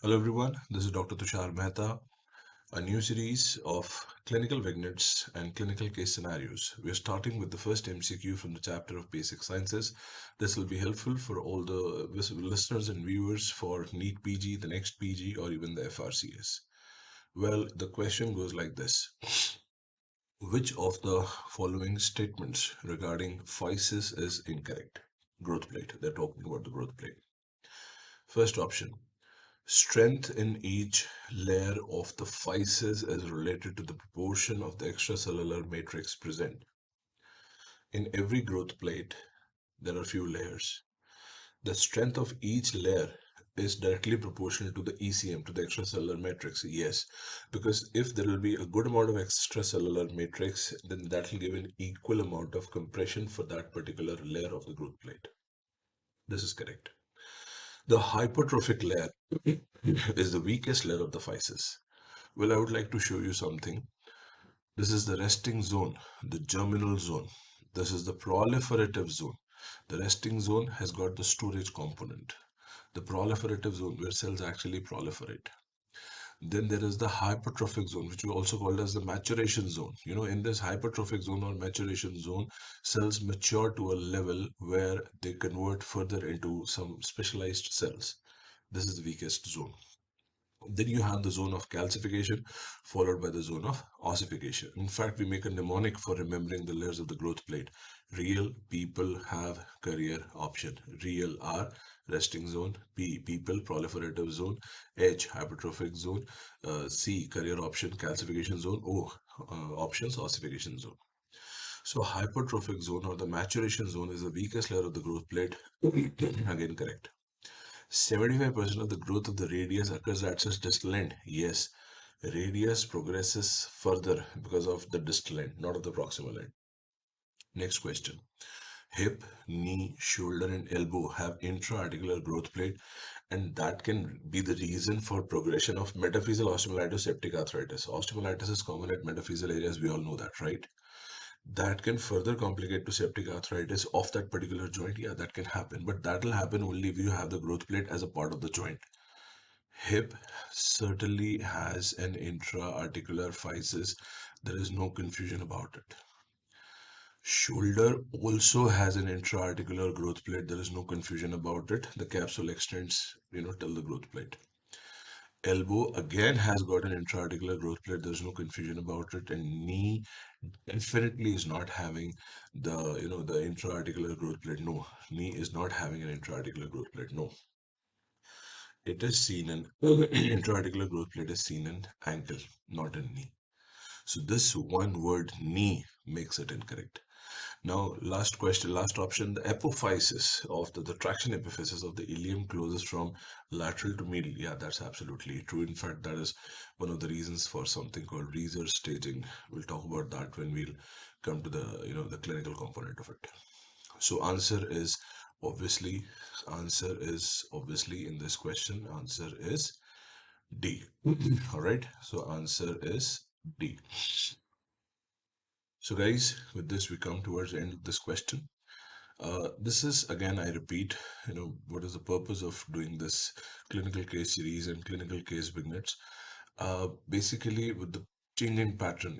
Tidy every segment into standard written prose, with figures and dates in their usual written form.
Hello everyone, this is Dr. Tushar Mehta, a new series of clinical vignettes and clinical case scenarios. We are starting with the first MCQ from the chapter of Basic Sciences. This will be helpful for all the listeners and viewers for NEET PG, the next PG, or even the FRCS. Well, the question goes like this. Which of the following statements regarding physis is incorrect? Growth plate. They're talking about the growth plate. First option. Strength in each layer of the physis is related to the proportion of the extracellular matrix present. In every growth plate, there are few layers. The strength of each layer is directly proportional to the ECM, to the extracellular matrix. Yes, because if there will be a good amount of extracellular matrix, then that will give an equal amount of compression for that particular layer of the growth plate. This is correct. The hypertrophic layer is the weakest layer of the physis. Well, I would like to show you something. This is the resting zone, the germinal zone. This is the proliferative zone. The resting zone has got the storage component. The proliferative zone where cells actually proliferate. Then there is the hypertrophic zone, which we also call as the maturation zone. In this hypertrophic zone or maturation zone, cells mature to a level where they convert further into some specialized cells. This is the weakest zone. Then you have the zone of calcification followed by the zone of ossification. In fact, we make a mnemonic for remembering the layers of the growth plate. Real people have career option. Real R resting zone, P people proliferative zone, H hypertrophic zone, C career option calcification zone, O options ossification zone. So hypertrophic zone or the maturation zone is the weakest layer of the growth plate. Again correct. 75% of the growth of the radius occurs at its distal end. Yes, radius progresses further because of the distal end, not of the proximal end. Next question. Hip, knee, shoulder, and elbow have intra-articular growth plate, and that can be the reason for progression of metaphyseal osteomyelitis, septic arthritis. Osteomyelitis is common at metaphyseal areas, we all know that, right? That can further complicate to septic arthritis of that particular joint. Yeah, that can happen, but that will happen only if you have the growth plate as a part of the joint. Hip certainly has an intra-articular physis. There is no confusion about it. Shoulder also has an intra-articular growth plate. There is no confusion about it. The capsule extends, till the growth plate. Elbow again has got an intra-articular growth plate. There's no confusion about it. And knee definitely is not having the intra-articular growth plate. No, knee is not having an intra-articular growth plate. No, it is seen in intra-articular growth plate is seen in ankle, not in knee. So this one word knee makes it incorrect. Now, last question, last option, the apophysis of the traction epiphysis of the ilium closes from lateral to medial. Yeah, that's absolutely true. In fact, that is one of the reasons for something called research staging. We'll talk about that when we'll come to the clinical component of it. So answer is obviously in this question, answer is D. All right. So answer is D. So guys, with this we come towards the end of this question. This is again, I repeat, what is the purpose of doing this clinical case series and clinical case vignettes? Basically, with the changing pattern,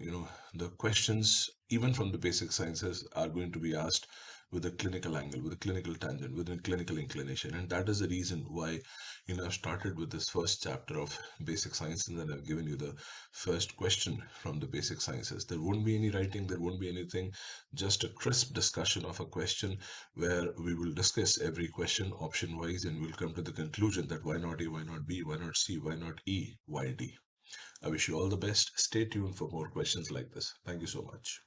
the questions, even from the basic sciences, are going to be asked with a clinical angle, with a clinical tangent, with a clinical inclination. And that is the reason why, I've started with this first chapter of basic science and then I've given you the first question from the basic sciences. There won't be any writing, there won't be anything, just a crisp discussion of a question where we will discuss every question option wise and we'll come to the conclusion that why not A, why not B, why not C, why not E, why D. I wish you all the best. Stay tuned for more questions like this. Thank you so much.